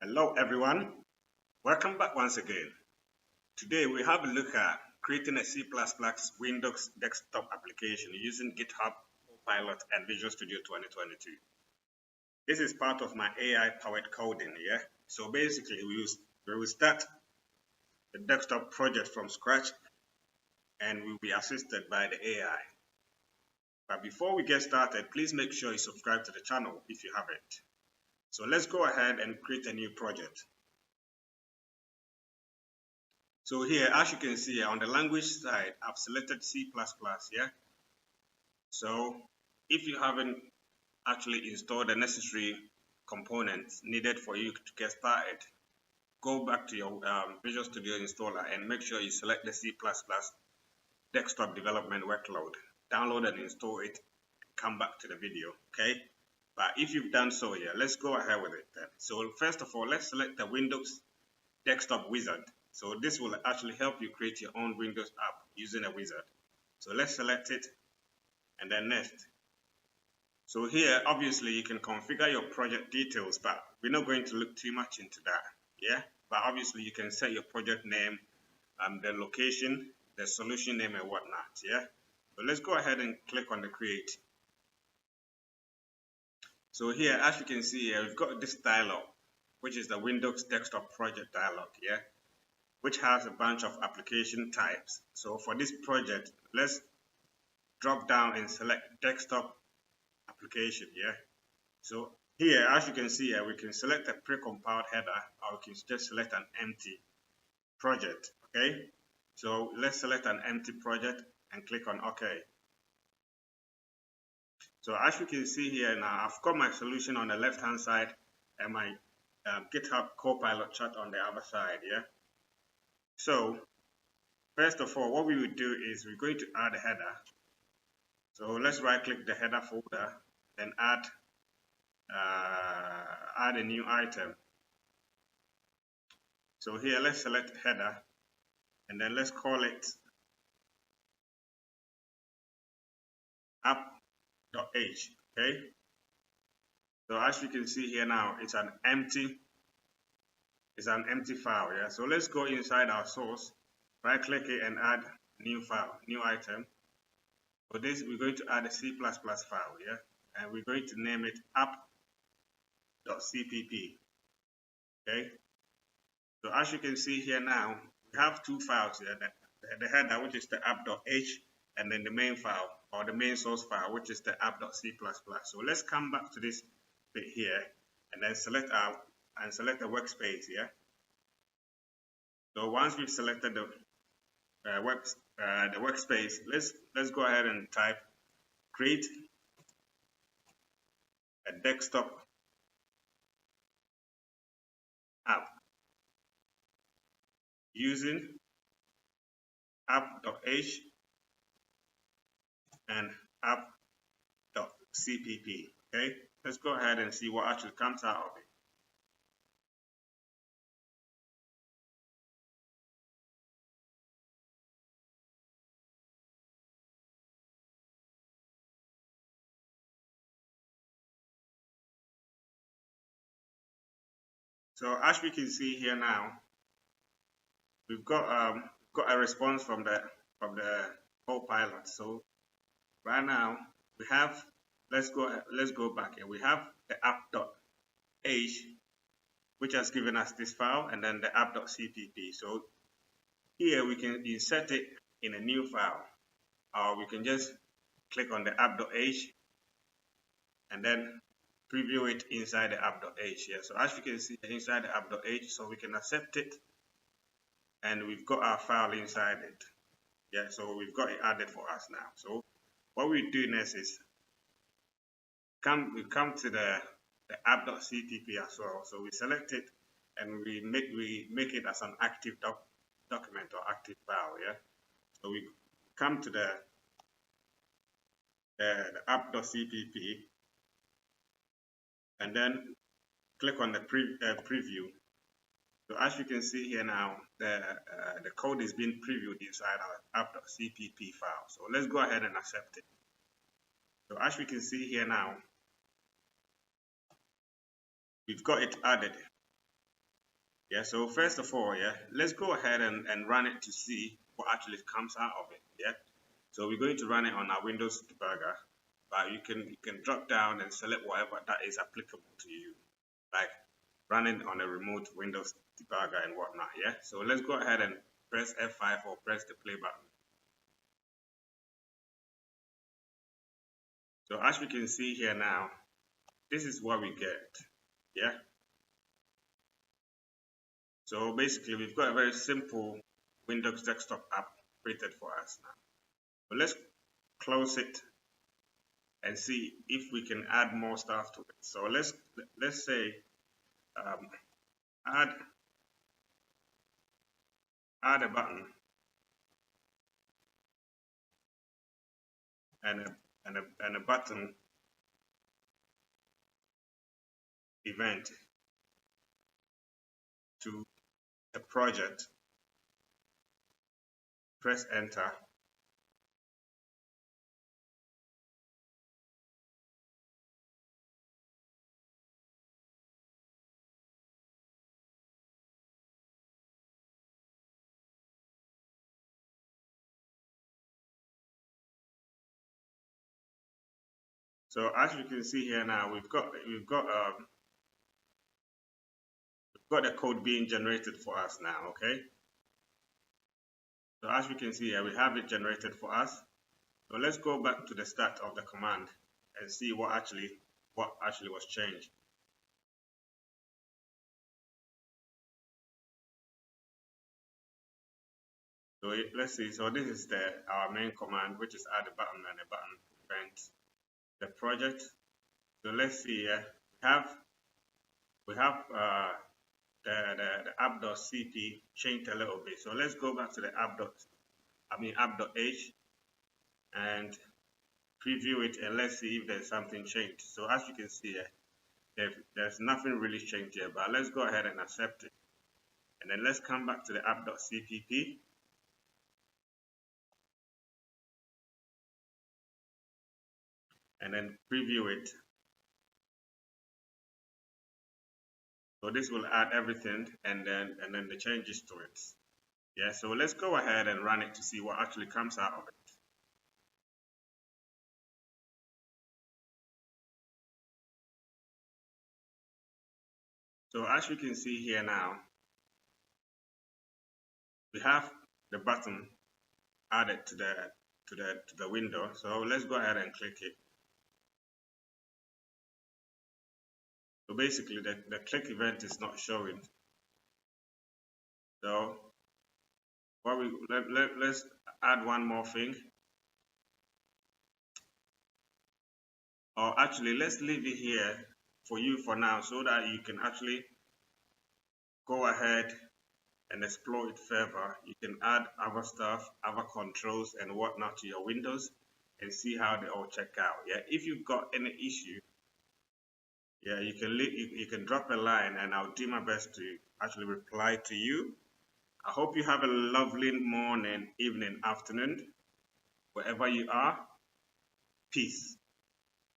Hello everyone, welcome back once again. Today we have a look at creating a C++ Windows desktop application using GitHub, Copilot and Visual Studio 2022. This is part of my AI powered coding, yeah? So basically we will start the desktop project from scratch and we'll be assisted by the AI. But before we get started, please make sure you subscribe to the channel if you haven't. So let's go ahead and create a new project. So here, as you can see on the language side, I've selected C++, yeah? So if you haven't actually installed the necessary components needed for you to get started, go back to your Visual Studio installer and make sure you select the C++ desktop development workload. Download and install it, come back to the video, okay? But if you've done so here, let's go ahead with it then. So first of all, let's select the Windows desktop wizard. So this will actually help you create your own Windows app using a wizard. So let's select it and then next. So here, obviously, you can configure your project details, but we're not going to look too much into that, yeah? But obviously, you can set your project name, the location, the solution name and whatnot, yeah? So let's go ahead and click on the create. So here, as you can see here, we've got this dialog, which is the Windows desktop project dialog, yeah? Which has a bunch of application types. So for this project, let's drop down and select desktop application, yeah? So here, as you can see here, we can select a pre-compiled header or we can just select an empty project, okay? So let's select an empty project and click on OK. So as you can see here now, I've got my solution on the left-hand side and my GitHub Copilot chat on the other side, yeah? So first of all, what we will do is we're going to add a header. So let's right-click the header folder, then add a new item. So here, let's select header, and then let's call it app.h, okay? So as you can see here now, it's an empty file, yeah? So let's go inside our source, right-click it and add new file, new item. For this, we're going to add a C++ file, yeah? And we're going to name it app.cpp, okay? So as you can see here now, we have two files here, the header, which is the app.h, and then the main file, or the main source file, which is the app.c++. So let's come back to this bit here, and then select the workspace here. So once we've selected the workspace, let's go ahead and type create a desktop app using app.h and app.cpp, okay? Let's go ahead and see what actually comes out of it. So as we can see here now, we've got a response from the Copilot. So right now we have, let's go back here. We have the app.h, which has given us this file, and then the app.cpp. So here we can insert it in a new file, or we can just click on the app.h and then preview it inside the app.h here. So as you can see inside the app.h, so we can accept it, and we've got our file inside it. Yeah, so we've got it added for us now. So what we do next is we come to the app.cpp as well. So we select it and we make it as an active document or active file. Yeah. So we come to the app.cpp and then click on the preview. So as you can see here now, the code is being previewed inside our app.cpp file. So let's go ahead and accept it. So as we can see here now, we've got it added Yeah, so first of all, yeah, let's go ahead and run it to see what actually comes out of it. Yeah, so we're going to run it on our Windows debugger, but you can drop down and select whatever that is applicable to you, like running on a remote Windows debugger and whatnot. Yeah, so let's go ahead and press F5 or press the play button. So as we can see here now, this is what we get. Yeah. So basically, we've got a very simple Windows desktop app created for us now. But let's close it and see if we can add more stuff to it. So let's say add a button and a button event to a project. Press enter. So as you can see here now, we've got the code being generated for us now. Okay. So as we can see here, we have it generated for us. So let's go back to the start of the command and see what actually was changed. So let's see. So this is our main command, which is add a button and a button event. The project. So let's see here. We have the app.cp changed a little bit. So let's go back to the app.h and preview it, and let's see if there's something changed. So as you can see here, there's nothing really changed here, but let's go ahead and accept it. And then let's come back to the app.cpp. And then preview it. So this will add everything and then the changes to it. Yeah, so let's go ahead and run it to see what actually comes out of it. So as you can see here now, we have the button added to the window. So let's go ahead and click it. So basically the click event is not showing. So let's add one more thing. Or actually, let's leave it here for you for now so that you can actually go ahead and explore it further. You can add other stuff, other controls and whatnot to your Windows and see how they all check out. Yeah, if you've got any issue, yeah, you can drop a line and I'll do my best to actually reply to you. I hope you have a lovely morning, evening, afternoon, wherever you are. Peace.